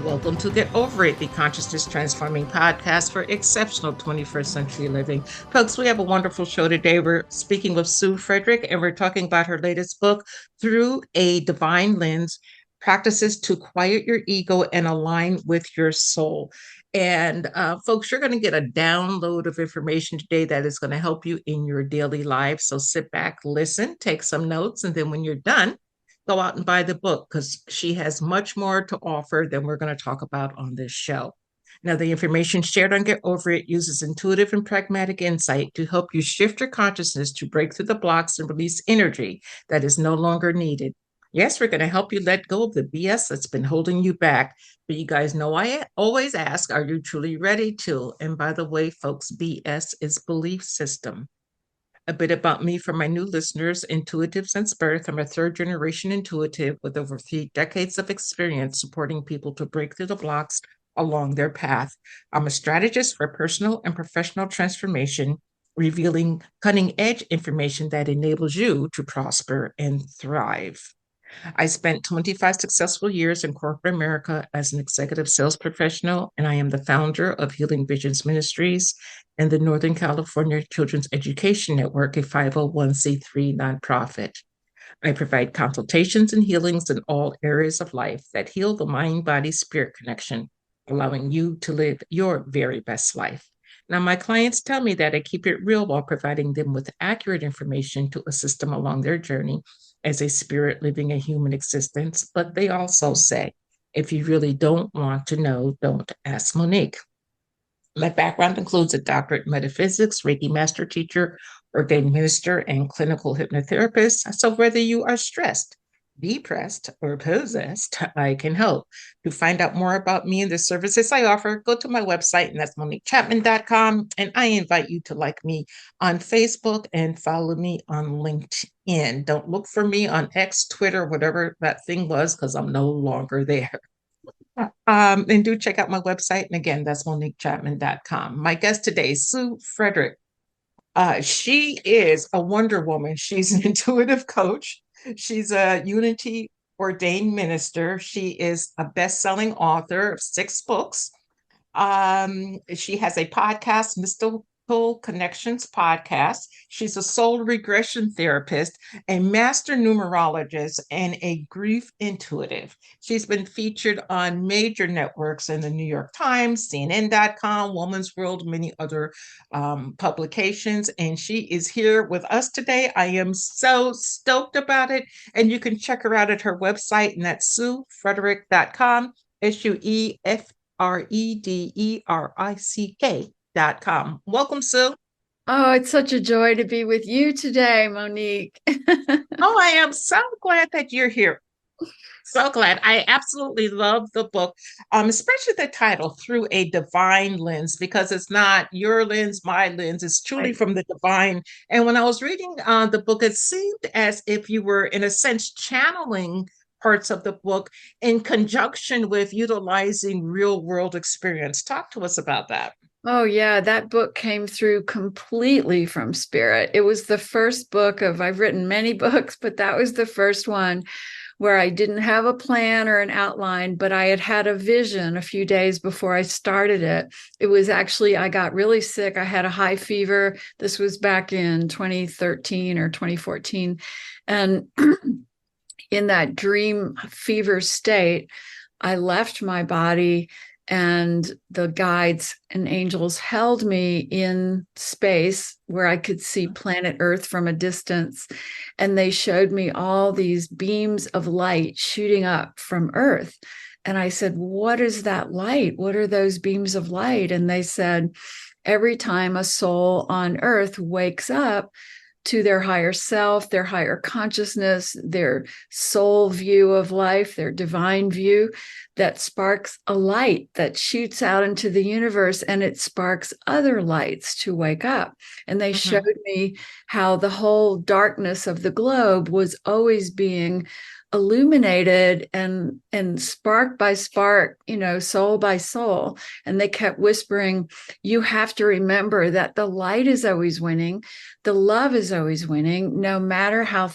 Welcome to Get Over It, the consciousness transforming podcast for exceptional 21st century living. Folks, we have a wonderful show today. We're speaking with Sue Frederick, and we're talking about her latest book, Through a Divine Lens, Practices to Quiet Your Ego and Align with Your Soul. And folks, you're going to get a download of information today that is going to help you in your daily life. So sit back, listen, take some notes, and then when you're done, go out and buy the book because she has much more to offer than we're going to talk about on this show. Now, the information shared on Get Over It uses intuitive and pragmatic insight to help you shift your consciousness to break through the blocks and release energy that is no longer needed. Yes, we're going to help you let go of the BS that's been holding you back. But you guys know I always ask, are you truly ready to? And by the way, folks, BS is belief system. A bit about me for my new listeners: intuitive since birth. I'm a third generation intuitive with over 3 decades of experience supporting people to break through the blocks along their path. I'm a strategist for personal and professional transformation, revealing cutting edge information that enables you to prosper and thrive. I spent 25 successful years in corporate America as an executive sales professional, and I am the founder of Healing Visions Ministries and the Northern California Children's Education Network, a 501c3 nonprofit. I provide consultations and healings in all areas of life that heal the mind, body, spirit connection, allowing you to live your very best life. Now, my clients tell me that I keep it real while providing them with accurate information to assist them along their journey as a spirit living a human existence. But they also say, if you really don't want to know, don't ask Monique. My background includes a doctorate in metaphysics, Reiki master teacher, ordained minister, and clinical hypnotherapist. So whether you are stressed, depressed, or possessed, I can help. To find out more about me and the services I offer, go to my website, and that's MoniqueChapman.com. And I invite you to like me on Facebook and follow me on LinkedIn. Don't look for me on X, Twitter, whatever that thing was, because I'm no longer there. And do check out my website. And again, that's MoniqueChapman.com. My guest today, Sue Frederick. She is a Wonder Woman. She's an intuitive coach. She's a Unity ordained minister. She is a best-selling author of 6 books. She has a podcast, Mystical Connections podcast. She's a soul regression therapist, a master numerologist, and a grief intuitive. She's been featured on major networks in the New York Times, CNN.com, Woman's World, many other publications. And she is here with us today. I am so stoked about it. And you can check her out at her website, and that's SueFrederick.com, SueFrederick.com. Welcome, Sue. Oh, it's such a joy to be with you today, Monique. Oh, I am so glad that you're here. So glad. I absolutely love the book, especially the title, Through a Divine Lens, because it's not your lens, my lens. It's truly from the divine. And when I was reading the book, it seemed as if you were, in a sense, channeling parts of the book in conjunction with utilizing real world experience. Talk to us about that. Oh, yeah, that book came through completely from spirit. It was the first book I've written many books, but that was the first one where I didn't have a plan or an outline, but I had a vision a few days before I started it. It was actually, I got really sick. I had a high fever. This was back in 2013 or 2014. And in that dream fever state, I left my body, and the guides and angels held me in space where I could see planet Earth from a distance. And they showed me all these beams of light shooting up from Earth. And I said, "What is that light? What are those beams of light?" And they said, every time a soul on Earth wakes up to their higher self, their higher consciousness, their soul view of life, their divine view, that sparks a light that shoots out into the universe, and it sparks other lights to wake up. And they showed me how the whole darkness of the globe was always being illuminated and spark by spark, soul by soul. And they kept whispering, you have to remember that the light is always winning, the love is always winning, no matter how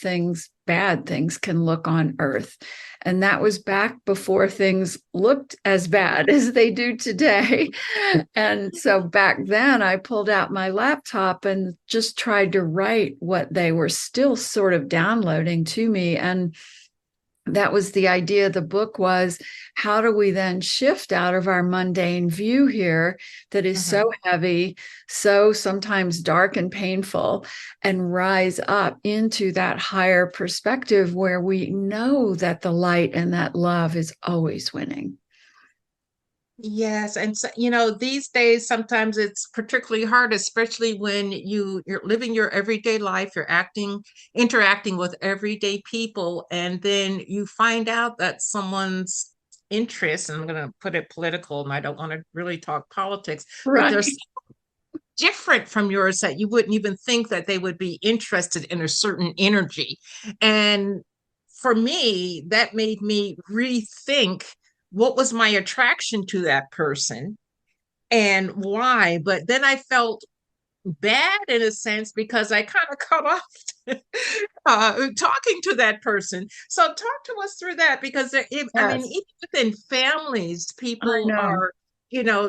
bad things can look on Earth. And that was back before things looked as bad as they do today. And so back then I pulled out my laptop and just tried to write what they were still sort of downloading to me. And that was the idea of the book, was how do we then shift out of our mundane view here that is so heavy, so sometimes dark and painful, and rise up into that higher perspective where we know that the light and that love is always winning. Yes, and so, these days sometimes it's particularly hard, especially when you're living your everyday life, interacting with everyday people, and then you find out that someone's interest, and I'm going to put it political, and I don't want to really talk politics, but they're Right. so different from yours that you wouldn't even think that they would be interested in a certain energy. And for me, that made me rethink what was my attraction to that person and why. But then I felt bad in a sense because I kind of cut off talking to that person. So talk to us through that, because I mean, Yes, even within families, I people know. are,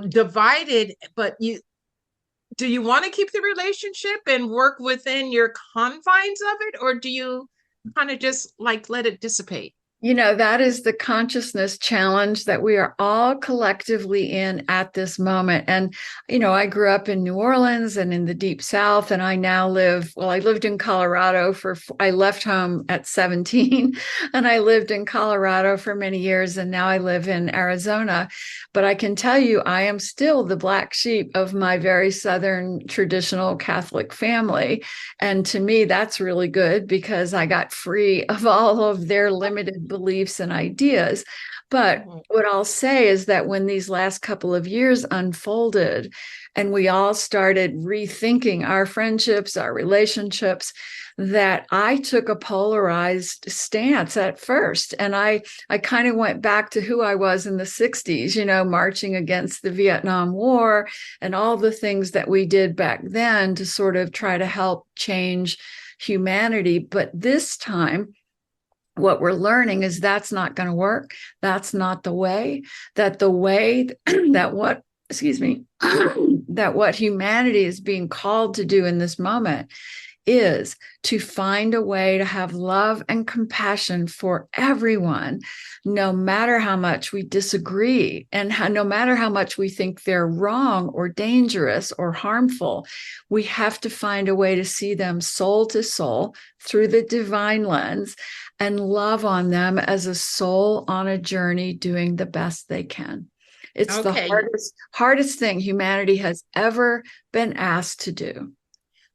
divided, but do you want to keep the relationship and work within your confines of it, or do you kind of just like let it dissipate? That is the consciousness challenge that we are all collectively in at this moment. And, I grew up in New Orleans and in the Deep South, and I now I lived in Colorado I left home at 17 and I lived in Colorado for many years, and now I live in Arizona. But I can tell you, I am still the black sheep of my very Southern traditional Catholic family. And to me, that's really good because I got free of all of their limited beliefs and ideas. But what I'll say is that when these last couple of years unfolded and we all started rethinking our friendships, our relationships, that I took a polarized stance at first. And I kind of went back to who I was in the 60s, marching against the Vietnam War and all the things that we did back then to sort of try to help change humanity. But this time, what we're learning is that's not going to work. That's not the way, that that what humanity is being called to do in this moment is to find a way to have love and compassion for everyone, no matter how much we disagree and no matter how much we think they're wrong or dangerous or harmful. We have to find a way to see them soul to soul through the divine lens and love on them as a soul on a journey doing the best they can. It's the hardest thing humanity has ever been asked to do.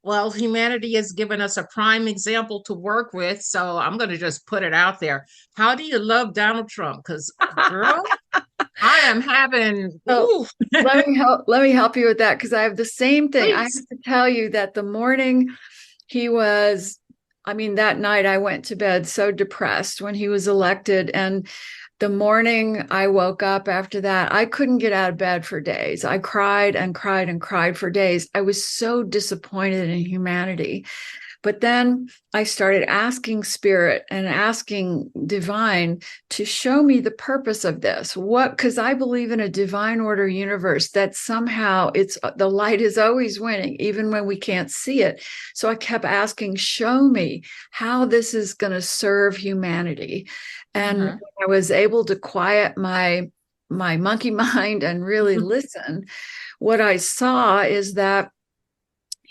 Well, humanity has given us a prime example to work with. So I'm going to just put it out there. How do you love Donald Trump? Because, girl, I am having. So let me help you with that, because I have the same thing. Please. I have to tell you that the morning that night I went to bed so depressed when he was elected. And the morning I woke up after that, I couldn't get out of bed for days. I cried and cried and cried for days. I was so disappointed in humanity. But then I started asking spirit and asking divine to show me the purpose of this. What, because I believe in a divine order universe that somehow it's the light is always winning, even when we can't see it. So I kept asking, show me how this is going to serve humanity. And when I was able to quiet my monkey mind and really listen, what I saw is that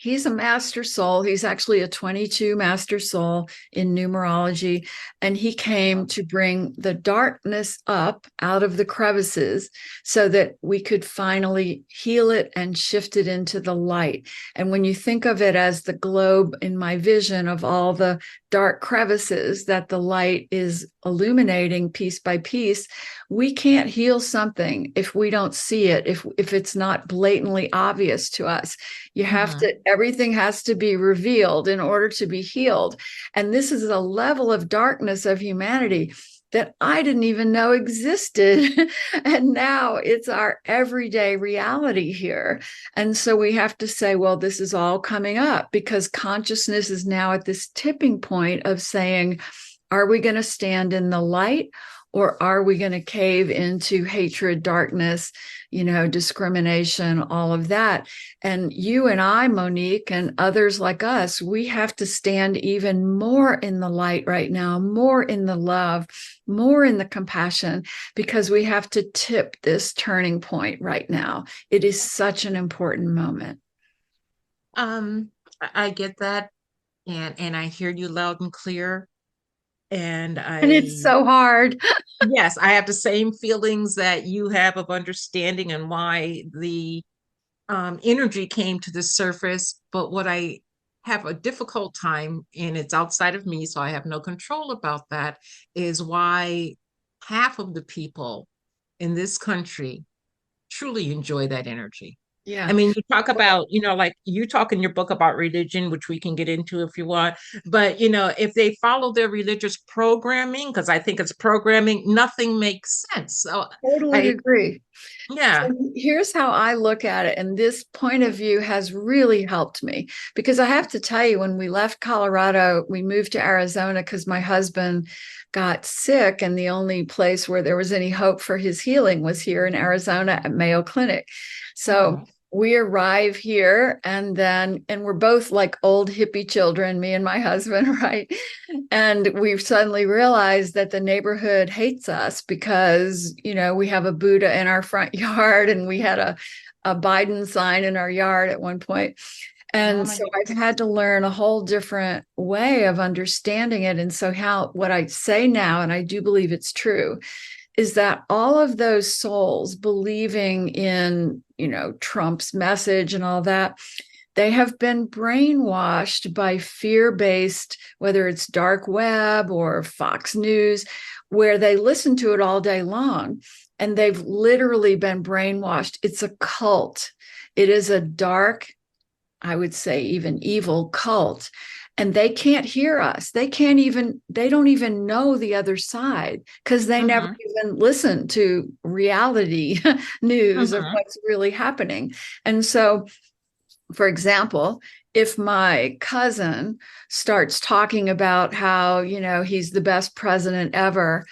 he's a master soul. He's actually a 22 master soul in numerology. And he came to bring the darkness up out of the crevices so that we could finally heal it and shift it into the light. And when you think of it as the globe in my vision of all the dark crevices that the light is illuminating piece by piece, we can't heal something if we don't see it, if it's not blatantly obvious to us. You have to, everything has to be revealed in order to be healed. And this is a level of darkness of humanity that I didn't even know existed. And now it's our everyday reality here. And so we have to say, well, this is all coming up because consciousness is now at this tipping point of saying, are we going to stand in the light? Or are we going to cave into hatred, darkness, discrimination, all of that? And you and I, Monique, and others like us, we have to stand even more in the light right now, more in the love, more in the compassion, because we have to tip this turning point right now. It is such an important moment. I get that, and I hear you loud and clear. And it's so hard. Yes, I have the same feelings that you have of understanding and why the energy came to the surface. But what I have a difficult time, and it's outside of me, so I have no control about that, is why half of the people in this country truly enjoy that energy. Yeah. I mean, you talk about, like you talk in your book about religion, which we can get into if you want. But, if they follow their religious programming, because I think it's programming, nothing makes sense. So Totally agree. Yeah. So here's how I look at it. And this point of view has really helped me because I have to tell you, when we left Colorado, we moved to Arizona because my husband got sick. And the only place where there was any hope for his healing was here in Arizona at Mayo Clinic. So we arrive here and we're both like old hippie children, me and my husband, right? And we've suddenly realized that the neighborhood hates us because, we have a Buddha in our front yard and we had a Biden sign in our yard at one point. And so I've had to learn a whole different way of understanding it. And so what I say now, and I do believe it's true, is that all of those souls believing in, Trump's message and all that, they have been brainwashed by fear-based, whether it's dark web or Fox News, where they listen to it all day long. And they've literally been brainwashed. It's a cult. It is a dark, I would say even evil cult. And they can't hear us. They don't even know the other side because they never even listen to reality news of what's really happening. And so, for example, if my cousin starts talking about how, he's the best president ever,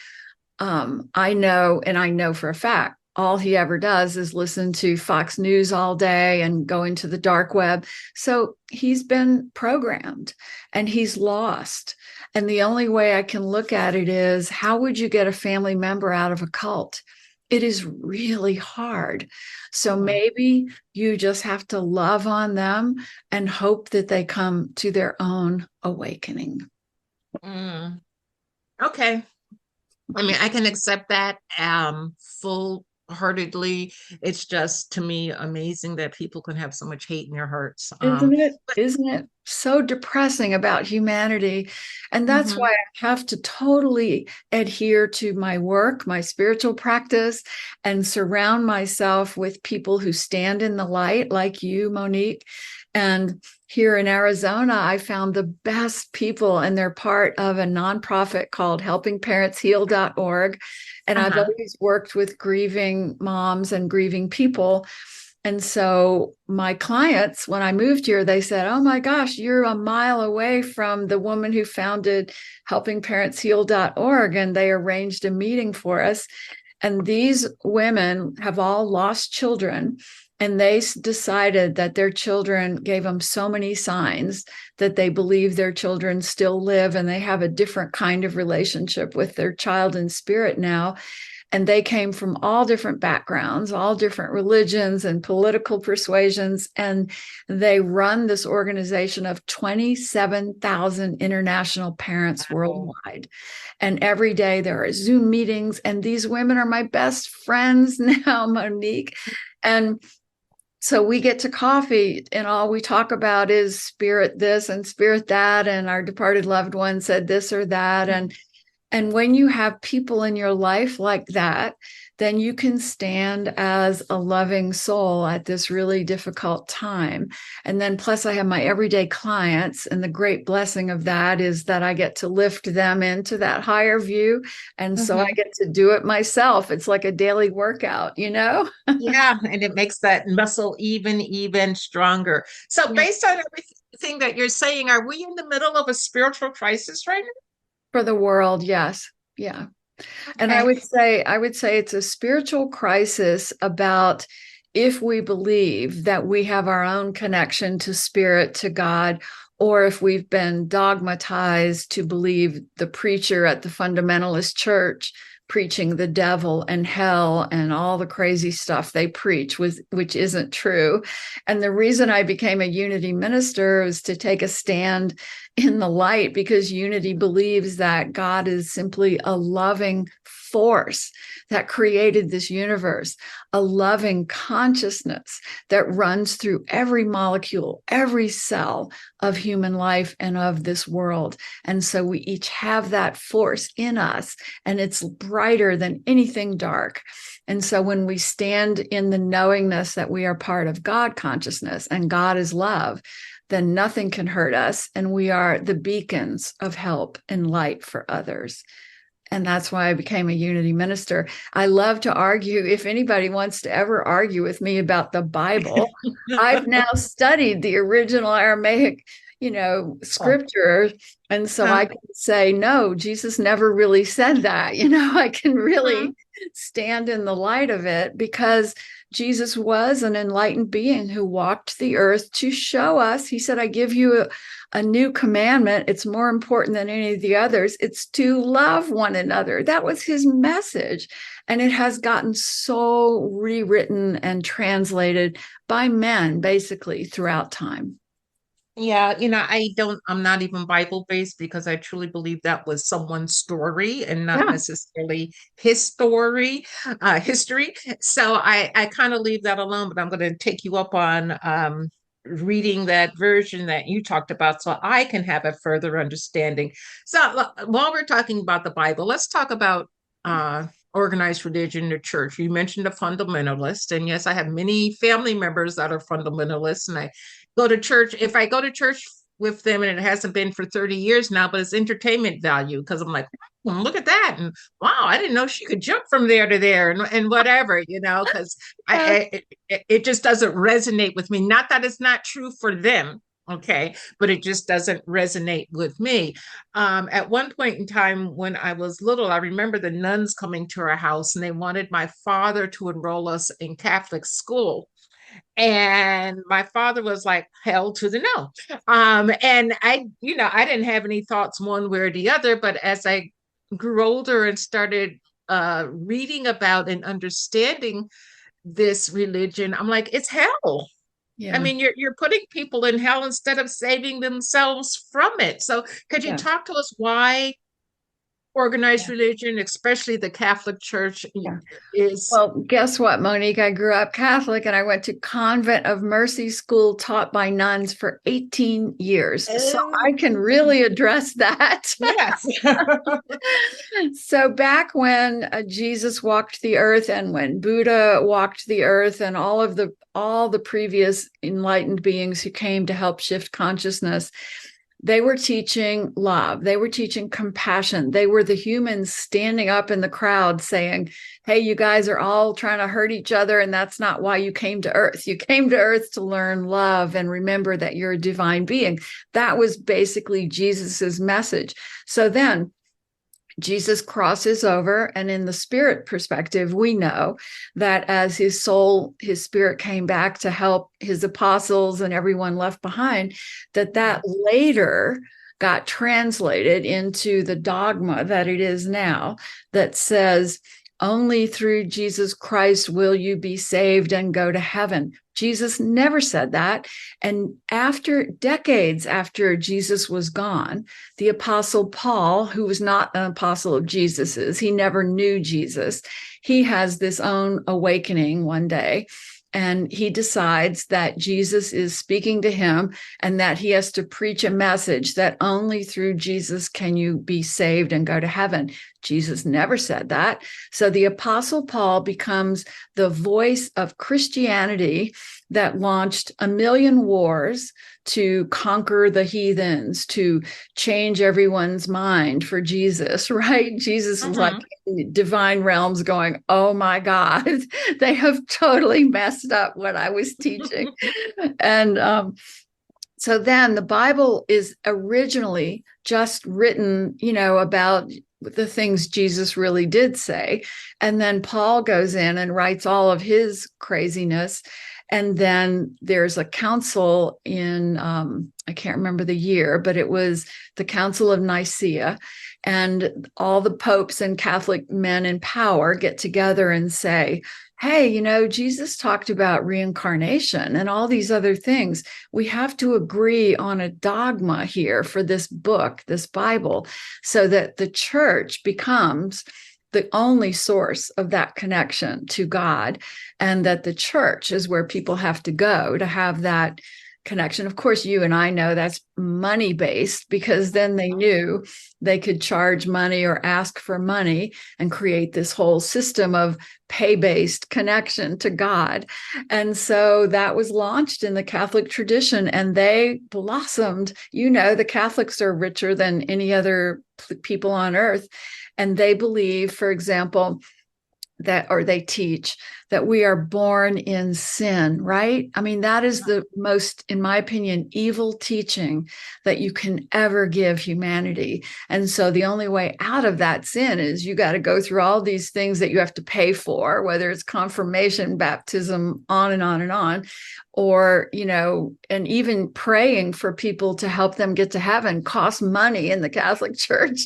I know for a fact, all he ever does is listen to Fox News all day and go into the dark web. So he's been programmed and he's lost. And the only way I can look at it is, how would you get a family member out of a cult? It is really hard. So maybe you just have to love on them and hope that they come to their own awakening. Okay. I mean, I can accept that full-heartedly. It's just, to me, amazing that people can have so much hate in their hearts. Isn't it so depressing about humanity? And that's why I have to totally adhere to my work, my spiritual practice, and surround myself with people who stand in the light, like you, Monique, And here in Arizona, I found the best people, and they're part of a nonprofit called helpingparentsheal.org. And I've always worked with grieving moms and grieving people. And so my clients, when I moved here, they said, "Oh my gosh, you're a mile away from the woman who founded helpingparentsheal.org." And they arranged a meeting for us. And these women have all lost children. And they decided that their children gave them so many signs that they believe their children still live, and they have a different kind of relationship with their child in spirit now. And they came from all different backgrounds, all different religions and political persuasions. And they run this organization of 27,000 international parents worldwide. And every day there are Zoom meetings. And these women are my best friends now, Monique. And so we get to coffee, and all we talk about is spirit this and spirit that. And our departed loved one said this or that. And when you have people in your life like that, then you can stand as a loving soul at this really difficult time. And then plus I have my everyday clients, and the great blessing of that is that I get to lift them into that higher view. And so I get to do it myself. It's like a daily workout, you know? Yeah, and it makes that muscle even stronger. So based on everything that you're saying, are we in the middle of a spiritual crisis right now? For the world, yes. Yeah. And I would say it's a spiritual crisis about if we believe that we have our own connection to spirit, to God, or if we've been dogmatized to believe the preacher at the fundamentalist church preaching the devil and hell and all the crazy stuff they preach, which isn't true. And the reason I became a Unity minister was to take a stand in the light, because Unity believes that God is simply a loving force that created this universe, a loving consciousness that runs through every molecule, every cell of human life and of this world. And so we each have that force in us, and it's brighter than anything dark. And so when we stand in the knowingness that we are part of God consciousness and God is love, then nothing can hurt us. And we are the beacons of help and light for others. And that's why I became a Unity minister. I love to argue. If anybody wants to ever argue with me about the Bible, I've now studied the original Aramaic, scripture. And so I can say, no, Jesus never really said that. I can really stand in the light of it, because Jesus was an enlightened being who walked the earth to show us. He said, I give you a new commandment. It's more important than any of the others. It's to love one another. That was his message. And it has gotten so rewritten and translated by men, basically, throughout time. Yeah, I'm not even Bible based, because I truly believe that was someone's story and not necessarily his story, history. So I kind of leave that alone, but I'm going to take you up on reading that version that you talked about so I can have a further understanding. So while we're talking about the Bible, let's talk about organized religion, the church. You mentioned a fundamentalist, and yes, I have many family members that are fundamentalists, and I go to church. If I go to church with them, and it hasn't been for 30 years now, but it's entertainment value, because I'm like, look at that, and wow, I didn't know she could jump from there to there, and whatever, because it just doesn't resonate with me. Not that it's not true for them, okay, but it just doesn't resonate with me. At one point in time when I was little, I remember the nuns coming to our house, and they wanted my father to enroll us in Catholic school. And my father was like, hell to the no. And I didn't have any thoughts one way or the other, but as I grew older and started reading about and understanding this religion, I'm like, it's hell. I mean, you're putting people in hell instead of saving themselves from it. So could you talk to us why organized religion, especially the Catholic Church, Yeah. is. Well, guess what, Monique? I grew up Catholic and I went to Convent of Mercy school taught by nuns for 18 years. So I can really address that. Yes. So back when Jesus walked the earth and when Buddha walked the earth and all the previous enlightened beings who came to help shift consciousness, they were teaching love. They were teaching compassion. They were the humans standing up in the crowd saying, hey, you guys are all trying to hurt each other, and that's not why you came to Earth. You came to Earth to learn love and remember that you're a divine being. That was basically Jesus's message. So then Jesus crosses over, and in the spirit perspective, we know that as his soul, his spirit came back to help his apostles and everyone left behind, that later got translated into the dogma that it is now, that says, only through Jesus Christ will you be saved and go to heaven. Jesus never said that. And decades after Jesus was gone, the Apostle Paul, who was not an apostle of Jesus's, he never knew Jesus, he has this own awakening one day. And he decides that Jesus is speaking to him and that he has to preach a message that only through Jesus can you be saved and go to heaven. Jesus never said that. So the Apostle Paul becomes the voice of Christianity that launched a million wars to conquer the heathens, to change everyone's mind for Jesus, right? Jesus is like divine realms going, oh my God, they have totally messed up what I was teaching. And so then the Bible is originally just written, about the things Jesus really did say. And then Paul goes in and writes all of his craziness. And then there's a council in, I can't remember the year, but it was the Council of Nicaea. And all the popes and Catholic men in power get together and say, hey, Jesus talked about reincarnation and all these other things. We have to agree on a dogma here for this book, this Bible, so that the church becomes the only source of that connection to God, and that the church is where people have to go to have that connection. Of course, you and I know that's money based, because then they knew they could charge money or ask for money and create this whole system of pay-based connection to God. And so that was launched in the Catholic tradition, and they blossomed. The Catholics are richer than any other people on earth. And they believe, for example, they teach that we are born in sin, right? I mean, that is the most, in my opinion, evil teaching that you can ever give humanity. And so the only way out of that sin is you got to go through all these things that you have to pay for, whether it's confirmation, baptism, on and on and on, or, and even praying for people to help them get to heaven costs money in the Catholic Church.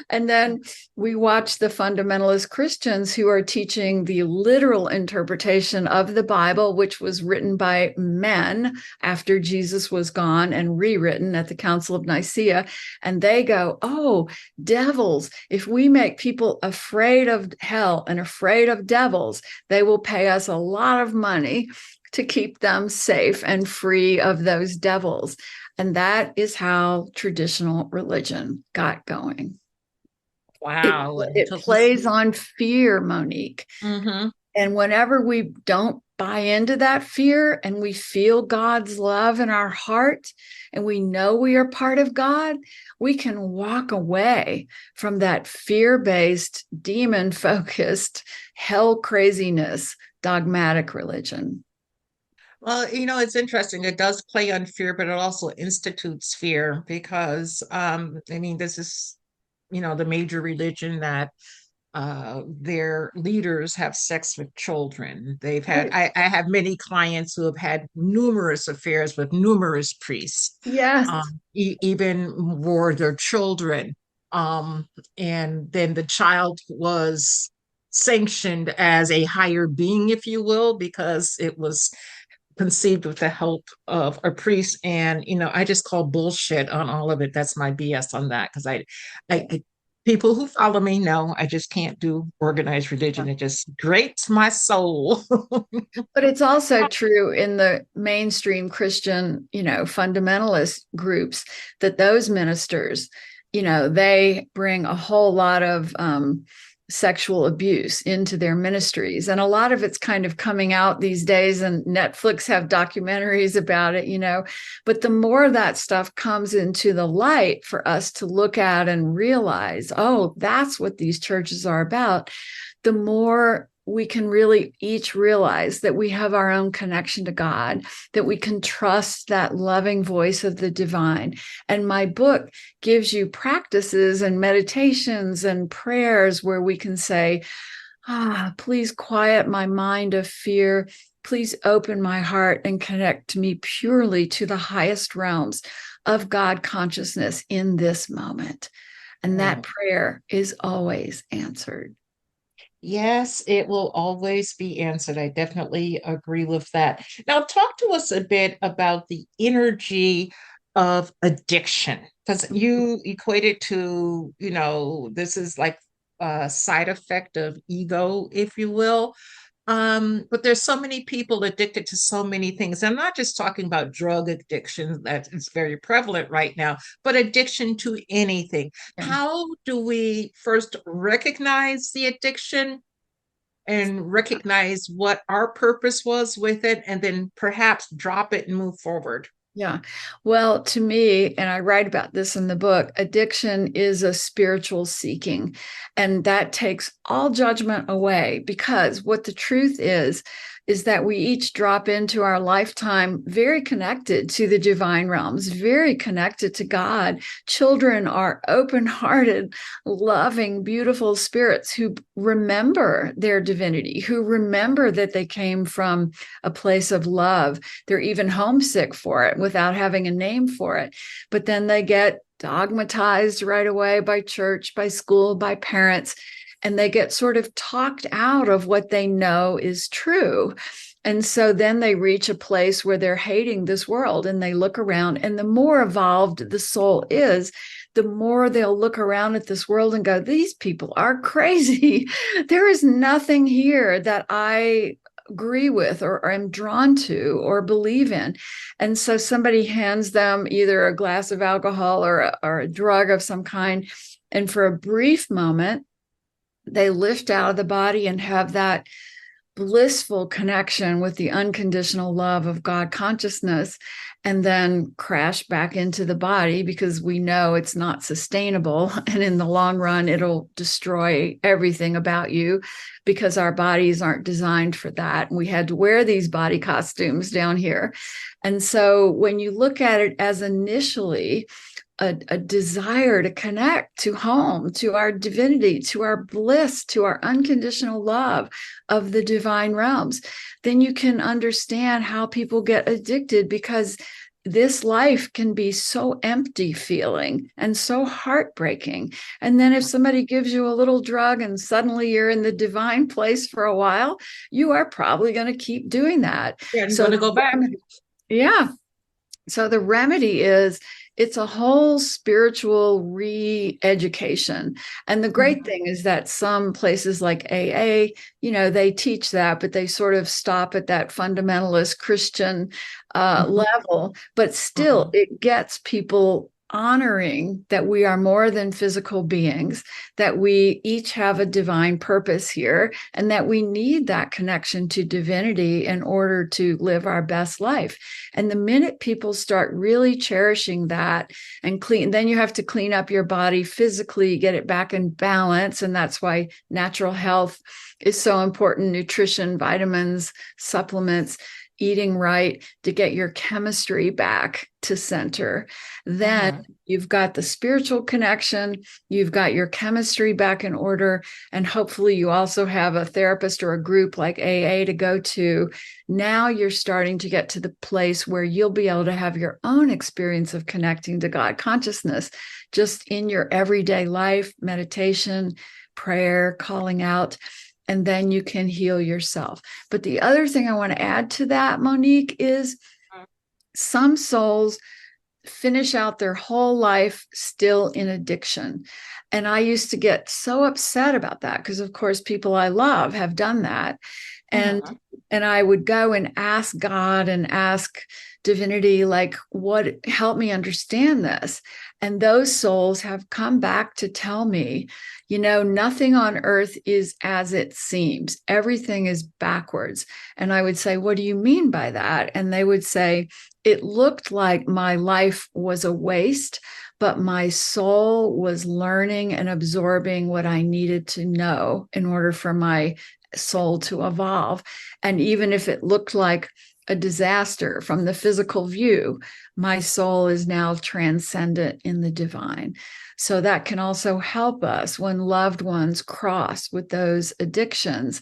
And then we watch the fundamentalist Christians who are teaching the literal interpretation of the Bible, which was written by men after Jesus was gone and rewritten at the Council of Nicaea. And they go, oh, devils, if we make people afraid of hell and afraid of devils, they will pay us a lot of money to keep them safe and free of those devils. And that is how traditional religion got going. Wow. It plays on fear, Monique. Mm-hmm. And whenever we don't buy into that fear and we feel God's love in our heart and we know we are part of God, we can walk away from that fear-based, demon-focused, hell craziness, dogmatic religion. Well, it's interesting. It does play on fear, but it also institutes fear because, this is, the major religion that their leaders have sex with children. They've had, I have many clients who have had numerous affairs with numerous priests. Yes. Even were their children. And then the child was sanctioned as a higher being, if you will, because it was conceived with the help of a priest. And I just call bullshit on all of it. That's my BS on that, because I People who follow me know I just can't do organized religion. It just grates my soul. But it's also true in the mainstream Christian, fundamentalist groups that those ministers, they bring a whole lot of sexual abuse into their ministries. And a lot of it's kind of coming out these days, and Netflix have documentaries about it, But the more that stuff comes into the light for us to look at and realize, oh, that's what these churches are about, the more we can really each realize that we have our own connection to God, that we can trust that loving voice of the divine. And my book gives you practices and meditations and prayers where we can say, please quiet my mind of fear. Please open my heart and connect me purely to the highest realms of God consciousness in this moment. And that prayer is always answered. Yes, it will always be answered. I definitely agree with that. Now, talk to us a bit about the energy of addiction, because you equate it to, this is like a side effect of ego, if you will. But there's so many people addicted to so many things. I'm not just talking about drug addiction that is very prevalent right now, but addiction to anything. Yeah. How do we first recognize the addiction and recognize what our purpose was with it, and then perhaps drop it and move forward? Yeah. Well, to me, and I write about this in the book, addiction is a spiritual seeking. And that takes all judgment away, because what the truth is that we each drop into our lifetime very connected to the divine realms, very connected to God. Children are open-hearted, loving, beautiful spirits who remember their divinity, who remember that they came from a place of love. They're even homesick for it without having a name for it. But then they get dogmatized right away by church, by school, by parents, and they get sort of talked out of what they know is true. And so then they reach a place where they're hating this world, and they look around, and the more evolved the soul is, the more they'll look around at this world and go, these people are crazy. There is nothing here that I agree with or am drawn to or believe in. And so somebody hands them either a glass of alcohol or a drug of some kind, and for a brief moment, they lift out of the body and have that blissful connection with the unconditional love of God consciousness, and then crash back into the body, because we know it's not sustainable. And in the long run, it'll destroy everything about you, because our bodies aren't designed for that. We had to wear these body costumes down here. And so when you look at it as initially a desire to connect to home, to our divinity, to our bliss, to our unconditional love of the divine realms, then you can understand how people get addicted, because this life can be so empty feeling and so heartbreaking. And then if somebody gives you a little drug and suddenly you're in the divine place for a while, you are probably going to keep doing that. Yeah, I'm So going to go back. Yeah. So the remedy is, it's a whole spiritual re-education. And the great thing is that some places like AA, they teach that, but they sort of stop at that fundamentalist Christian level. But still, it gets people honoring that we are more than physical beings, that we each have a divine purpose here, and that we need that connection to divinity in order to live our best life. And the minute people start really cherishing that and then you have to clean up your body physically, get it back in balance. And that's why natural health is so important: nutrition, vitamins, supplements, eating right, to get your chemistry back to center. Then you've got the spiritual connection, you've got your chemistry back in order, and hopefully you also have a therapist or a group like AA to go to. Now you're starting to get to the place where you'll be able to have your own experience of connecting to God consciousness just in your everyday life, meditation, prayer, calling out. And then you can heal yourself. But the other thing I want to add to that, Monique, is some souls finish out their whole life still in addiction. And I used to get so upset about that because, of course, people I love have done that. And Mhm. I would go and ask God and ask divinity, like, what, help me understand this. And those souls have come back to tell me, nothing on earth is as it seems. Everything is backwards. And I would say, what do you mean by that? And they would say, it looked like my life was a waste, but my soul was learning and absorbing what I needed to know in order for my soul to evolve. And even if it looked like a disaster from the physical view, my soul is now transcendent in the divine. So that can also help us when loved ones cross with those addictions.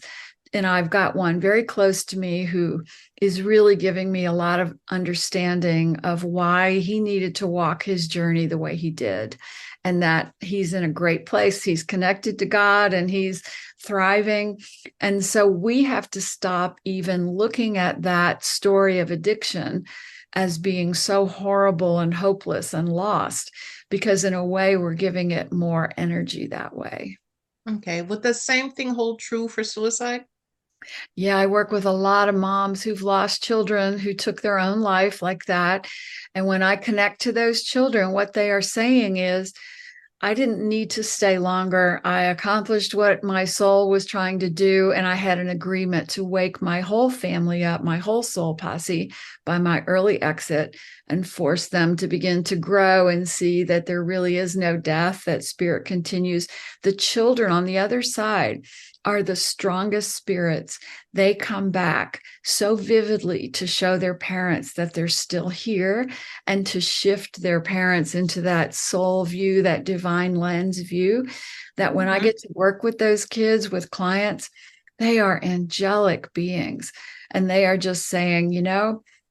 And I've got one very close to me who is really giving me a lot of understanding of why he needed to walk his journey the way he did, and that he's in a great place. He's connected to God and he's thriving. And so we have to stop even looking at that story of addiction as being so horrible and hopeless and lost, because in a way, we're giving it more energy that way. Okay. Would the same thing hold true for suicide? Yeah, I work with a lot of moms who've lost children who took their own life like that. And when I connect to those children, what they are saying is, I didn't need to stay longer. I accomplished what my soul was trying to do. And I had an agreement to wake my whole family up, my whole soul posse, by my early exit, and force them to begin to grow and see that there really is no death, that spirit continues. The children on the other side are the strongest spirits. They come back so vividly to show their parents that they're still here, and to shift their parents into that soul view, that divine lens view, that when I Mhm. get to work with those kids, with clients, they are angelic beings. And they are just saying,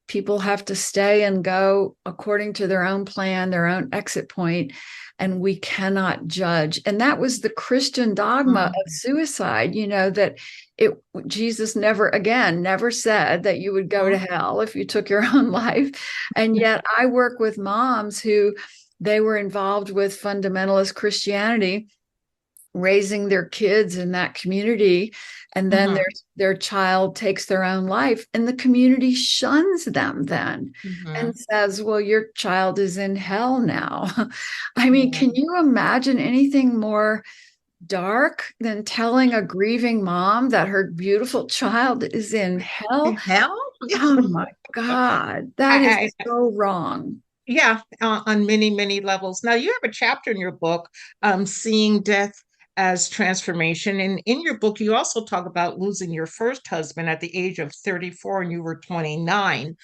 people have to stay and go according to their own plan, their own exit point, and we cannot judge. And that was the Christian dogma of Mhm. suicide, that it Jesus never said that you would go to Mhm. hell if you took your own life. And yet I work with moms who, they were involved with fundamentalist Christianity, raising their kids in that community, and then Mhm. their child takes their own life, and the community shuns them then and Mhm. says, well, your child is in hell now. I mean, can Mhm. you imagine anything more dark than telling a grieving mom that her beautiful child is in hell? Hell? Oh my God, that is I, so wrong. yeah, on many, many levels. Now, you have a chapter in your book, Seeing Death as Transformation. And in your book, you also talk about losing your first husband at the age of 34 and you were 29.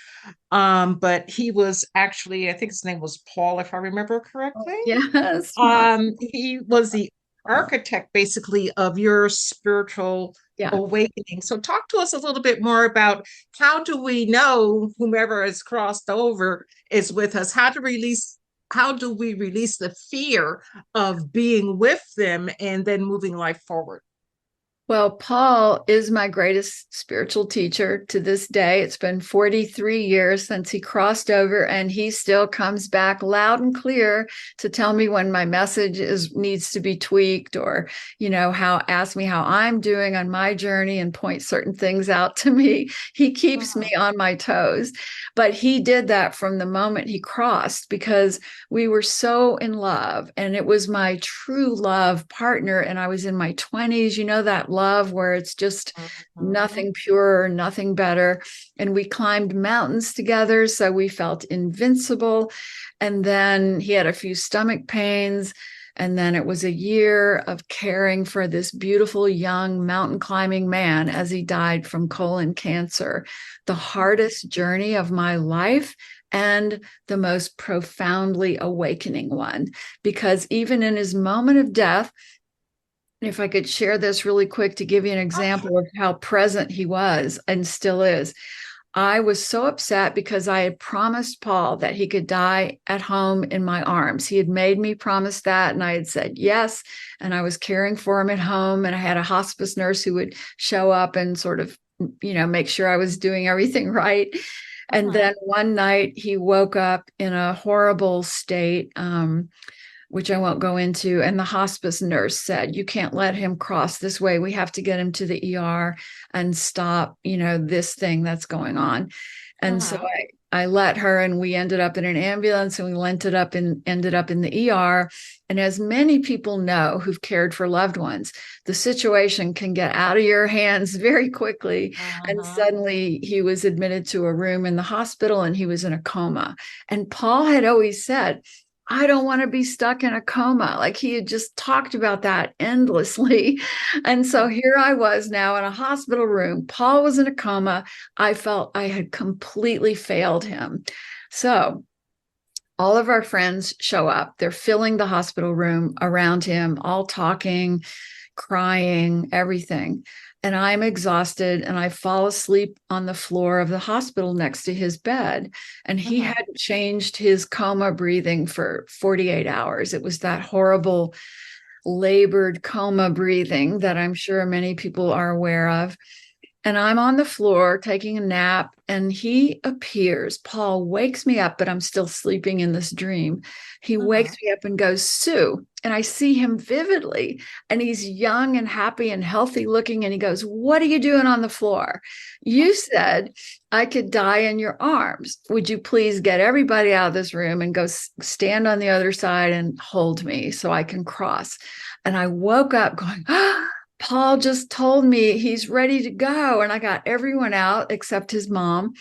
But he was actually, I think his name was Paul, if I remember correctly. Yes, my He was the architect basically of your spiritual yeah. awakening. So talk to us a little bit more about how do we know whomever has crossed over is with us? How do we release the fear of being with them and then moving life forward? Well, Paul is my greatest spiritual teacher to this day. It's been 43 years since he crossed over, and he still comes back loud and clear to tell me when my message needs to be tweaked, or, how, ask me how I'm doing on my journey and point certain things out to me. He keeps me on my toes. But he did that from the moment he crossed, because we were so in love, and it was my true love partner. And I was in my 20s, that love where it's just Mhm. nothing purer, nothing better. And we climbed mountains together, so we felt invincible. And then he had a few stomach pains. And then it was a year of caring for this beautiful young mountain climbing man as he died from colon cancer. The hardest journey of my life, and the most profoundly awakening one, because even in his moment of death, if I could share this really quick to give you an Oh, sure. example of how present he was and still is. I was so upset because I had promised Paul that he could die at home in my arms. He had made me promise that, and I had said yes. And I was caring for him at home, and I had a hospice nurse who would show up and sort of, make sure I was doing everything right. And then one night he woke up in a horrible state, which I won't go into. And the hospice nurse said, "You can't let him cross this way. We have to get him to the ER and stop, this thing that's going on." And so I let her, and we ended up in an ambulance, and we ended up in the ER. And as many people know who've cared for loved ones, the situation can get out of your hands very quickly. And suddenly he was admitted to a room in the hospital, and he was in a coma. And Paul had always said, "I don't want to be stuck in a coma." Like, he had just talked about that endlessly. And so here I was now in a hospital room. Paul was in a coma. I felt I had completely failed him. So all of our friends show up. They're filling the hospital room around him, all talking, crying, everything. And I'm exhausted, and I fall asleep on the floor of the hospital next to his bed. And he hadn't changed his coma breathing for 48 hours. It was that horrible labored coma breathing that I'm sure many people are aware of. And I'm on the floor taking a nap, and he appears. Paul wakes me up, but I'm still sleeping in this dream. He wakes me up and goes, "Sue." And I see him vividly, and he's young and happy and healthy looking. And he goes, "What are you doing on the floor? You said I could die in your arms. Would you please get everybody out of this room and go stand on the other side and hold me so I can cross?" And I woke up going, Paul just told me he's ready to go. And I got everyone out except his mom.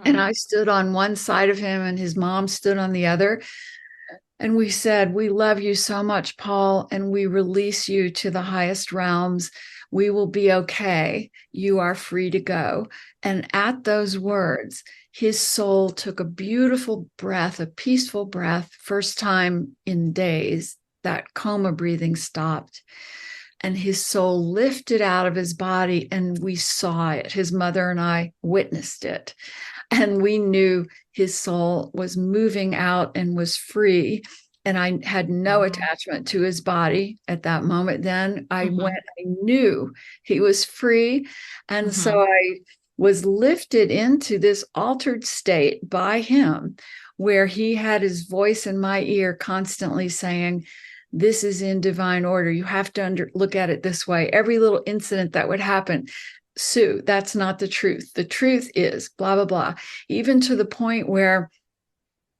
And I stood on one side of him, and his mom stood on the other. And we said, "We love you so much, Paul, and we release you to the highest realms. We will be okay. You are free to go." And at those words, his soul took a beautiful breath, a peaceful breath. First time in days that coma breathing stopped. And his soul lifted out of his body, and we saw it. His mother and I witnessed it. And we knew his soul was moving out and was free. And I had no attachment to his body at that moment. Then I knew he was free. And so I was lifted into this altered state by him, where he had his voice in my ear constantly saying, "This is in divine order. You have to look at it this way. Every little incident that would happen, Sue, that's not the truth. The truth is blah, blah, blah." Even to the point where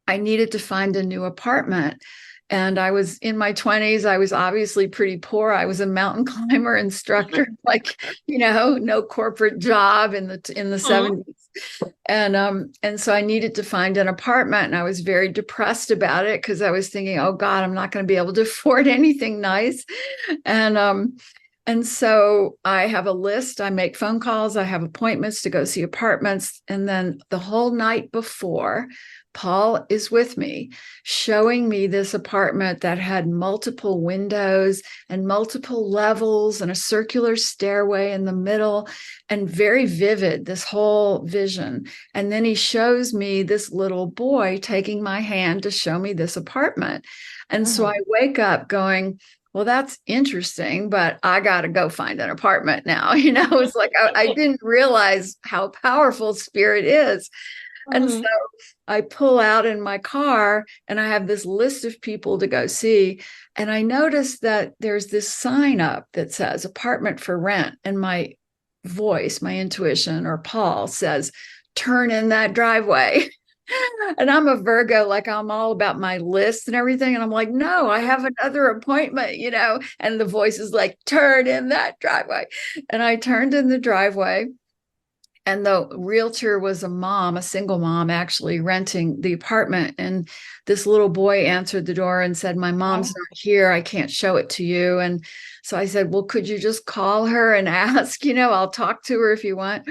I needed to find a new apartment. And I was in my 20s. I was obviously pretty poor. I was a mountain climber instructor, no corporate job in the 70s. And so I needed to find an apartment, and I was very depressed about it, because I was thinking, "Oh God, I'm not going to be able to afford anything nice." And so I have a list. I make phone calls. I have appointments to go see apartments. And then the whole night before, Paul is with me, showing me this apartment that had multiple windows and multiple levels and a circular stairway in the middle, and very vivid, this whole vision. And then he shows me this little boy taking my hand to show me this apartment. And so I wake up going, "Well, that's interesting, but I got to go find an apartment now." It's like I didn't realize how powerful spirit is. And so I pull out in my car, and I have this list of people to go see. And I noticed that there's this sign up that says "apartment for rent." And my voice, my intuition, or Paul says, "Turn in that driveway." And I'm a Virgo, like I'm all about my list and everything. And I'm like, "No, I have another appointment, And the voice is like, "Turn in that driveway." And I turned in the driveway. And the realtor was a mom, a single mom, actually renting the apartment. And this little boy answered the door and said, "My mom's not here. I can't show it to you." And so I said, "Well, could you just call her and ask? I'll talk to her if you want."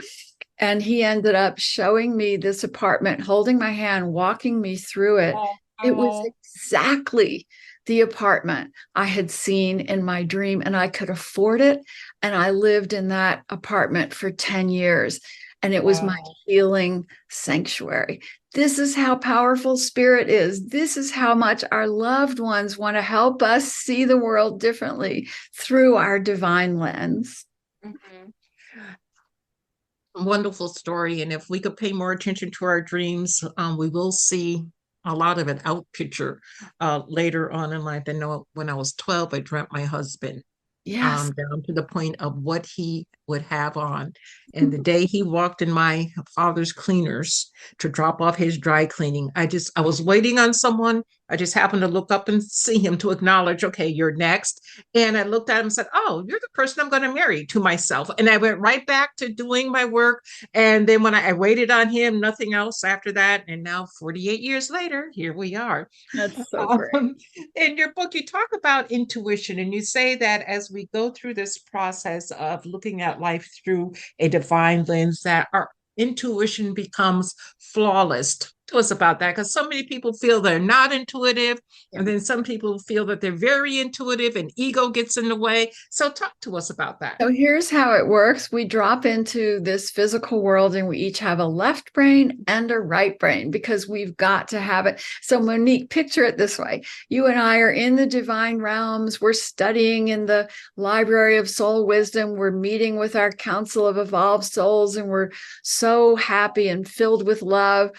And he ended up showing me this apartment, holding my hand, walking me through it. It was exactly the apartment I had seen in my dream, and I could afford it. And I lived in that apartment for 10 years. And it was my healing sanctuary. This is how powerful spirit is. This is how much our loved ones want to help us see the world differently through our divine lens. Wonderful story. And if we could pay more attention to our dreams, we will see a lot of an out picture later on in life. I know when I was 12, I dreamt my husband Yes. down to the point of what he would have on. And the day he walked in my father's cleaners to drop off his dry cleaning, I was waiting on someone. I just happened to look up and see him to acknowledge, okay, you're next. And I looked at him and said, oh, you're the person I'm going to marry, to myself. And I went right back to doing my work. And then when I waited on him, nothing else after that. And now 48 years later, here we are. That's so great. Um, in your book, you talk about intuition, and you say that as we go through this process of looking at life through a divine lens, that our intuition becomes flawless. Talk to us about that, because so many people feel they're not intuitive, Yeah. and then some people feel that they're very intuitive, and ego gets in the way. So, talk to us about that. So here's how it works. We drop into this physical world and we each have a left brain and a right brain because we've got to have it. So, Monique, picture it this way. You and I are in the divine realms. We're studying in the Library of Soul Wisdom. We're meeting with our Council of Evolved Souls, and we're so happy and filled with love.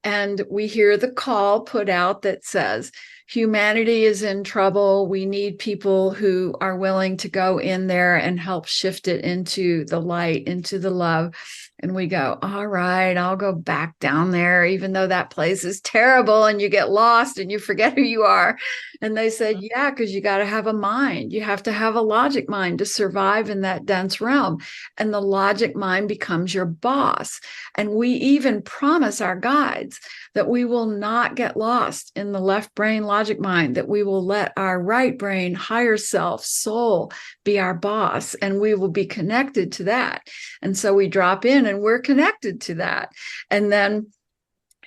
And we hear the call put out that says, humanity is in trouble. We need people who are willing to go in there and help shift it into the light, into the love. And we go, all right, I'll go back down there, even though that place is terrible and you get lost and you forget who you are. And they said, yeah, because you got to have a mind. You have to have a logic mind to survive in that dense realm. And the logic mind becomes your boss. And we even promise our guides that we will not get lost in the left brain logic mind, that we will let our right brain, higher self, soul be our boss, and we will be connected to that. And so we drop in and we're connected to that. And then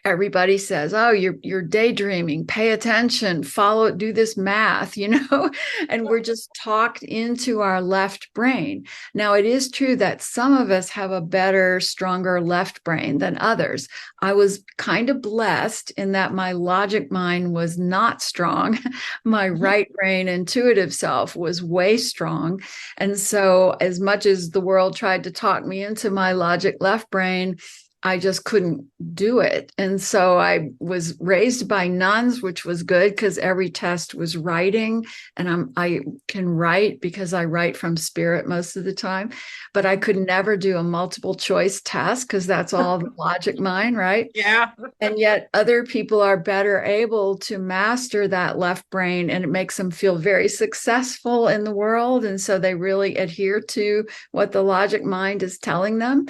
everybody says, oh, you're daydreaming, pay attention, follow, do this math, and we're just talked into our left brain. Now, it is true that some of us have a better, stronger left brain than others. I was kind of blessed in that my logic mind was not strong. My right brain, intuitive self, was way strong. And so as much as the world tried to talk me into my logic left brain, I just couldn't do it. And so I was raised by nuns, which was good because every test was writing. And I can write because I write from spirit most of the time. But I could never do a multiple choice test because that's all the logic mind, right? Yeah. And yet other people are better able to master that left brain, and it makes them feel very successful in the world. And so they really adhere to what the logic mind is telling them.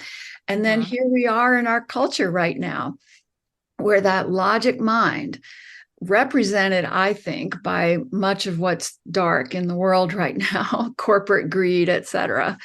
And then here we are in our culture right now, where that logic mind, represented, I think, by much of what's dark in the world right now, corporate greed, etc.,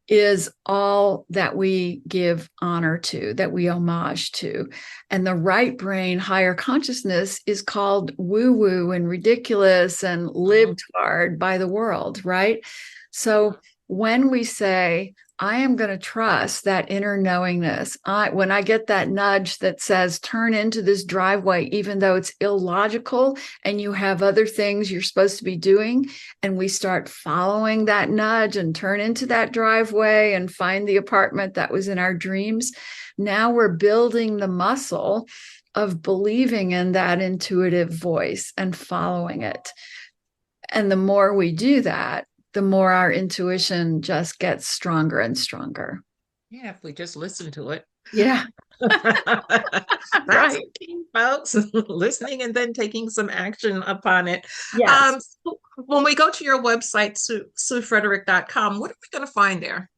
is all that we give honor to, that we homage to. And the right brain, higher consciousness, is called woo-woo and ridiculous and libtard by the world, right? So when we say, I am going to trust that inner knowingness. When I get that nudge that says, turn into this driveway, even though it's illogical and you have other things you're supposed to be doing, and we start following that nudge and turn into that driveway and find the apartment that was in our dreams, now we're building the muscle of believing in that intuitive voice and following it. And the more we do that, the more our intuition just gets stronger and stronger. Yeah, if we just listen to it. Yeah. Right. Folks, listening and then taking some action upon it. Yes. When we go to your website, SueFrederick.com, what are we going to find there?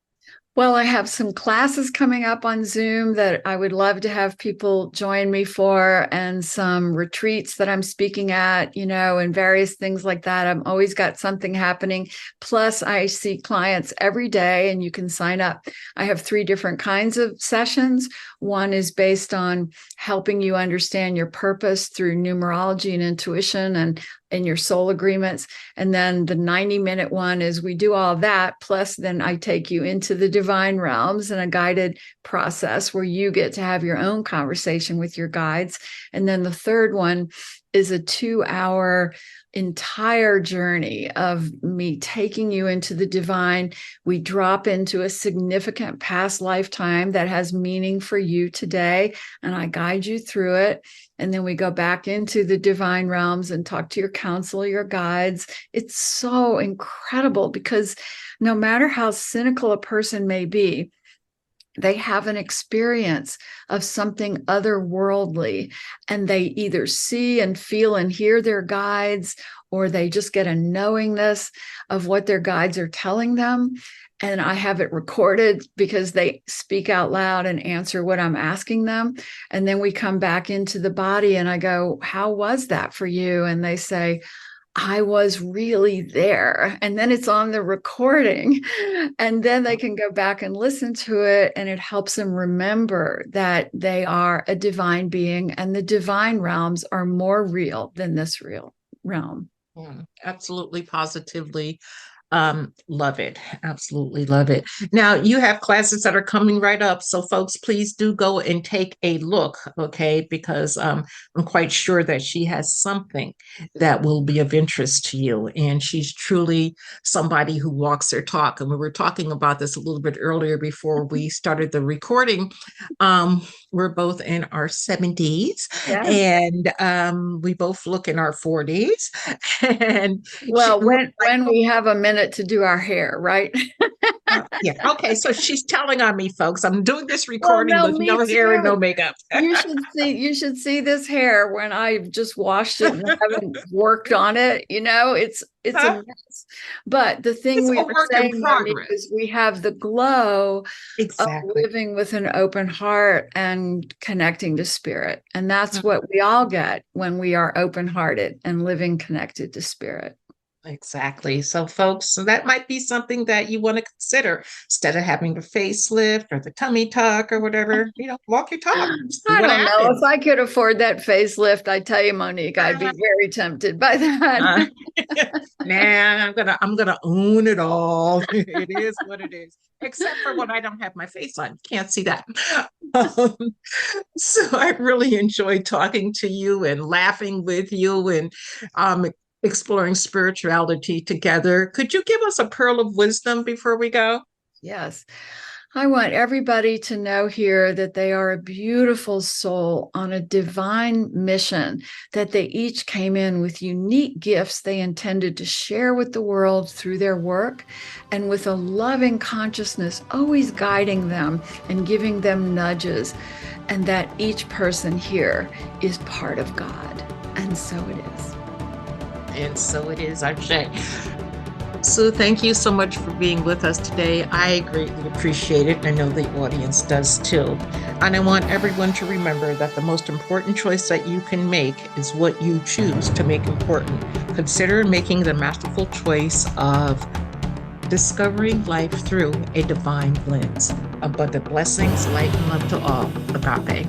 Well, I have some classes coming up on Zoom that I would love to have people join me for, and some retreats that I'm speaking at, and various things like that. I've always got something happening. Plus, I see clients every day, and you can sign up. I have 3 different kinds of sessions. One is based on helping you understand your purpose through numerology and intuition and your soul agreements. And then the 90-minute one is we do all that. Plus, then I take you into the divine realms in a guided process where you get to have your own conversation with your guides. And then the third one is a 2-hour entire journey of me taking you into the divine. We drop into a significant past lifetime that has meaning for you today, and I guide you through it. And then we go back into the divine realms and talk to your counsel, your guides. It's so incredible because no matter how cynical a person may be, they have an experience of something otherworldly, and they either see and feel and hear their guides, or they just get a knowingness of what their guides are telling them. And I have it recorded because they speak out loud and answer what I'm asking them. And then we come back into the body and I go, how was that for you? And they say, I was really there. And then it's on the recording. And then they can go back and listen to it. And it helps them remember that they are a divine being and the divine realms are more real than this real realm. Absolutely, positively. Love it. Absolutely love it. Now you have classes that are coming right up. So folks, please do go and take a look. Okay. Because I'm quite sure that she has something that will be of interest to you. And she's truly somebody who walks her talk. And we were talking about this a little bit earlier before we started the recording. We're both in our 70s, and we both look in our 40s. And well, when we have a minute to do our hair, right? Yeah. Okay. So she's telling on me, folks. I'm doing this recording with no hair and no makeup. You should see this hair when I've just washed it and haven't worked on it. It's a mess. But the thing we were saying is we have the glow of living with an open heart and connecting to spirit. And that's what we all get when we are open-hearted and living connected to spirit. Exactly. So folks, so that might be something that you want to consider instead of having the facelift or the tummy tuck or whatever, walk your talk. I don't know if I could afford that facelift. I tell you, Monique, I'd be very tempted by that. I'm gonna own it all. It is what it is, except for when I don't have my face on. Can't see that. So I really enjoyed talking to you and laughing with you and exploring spirituality together. Could you give us a pearl of wisdom before we go? Yes. I want everybody to know here that they are a beautiful soul on a divine mission, that they each came in with unique gifts they intended to share with the world through their work, and with a loving consciousness always guiding them and giving them nudges, and that each person here is part of God. And so it is. And so it is, Ashe. Sue, thank you so much for being with us today. I greatly appreciate it. I know the audience does too. And I want everyone to remember that the most important choice that you can make is what you choose to make important. Consider making the masterful choice of discovering life through a divine lens. Abundant blessings, light and love to all. Agape.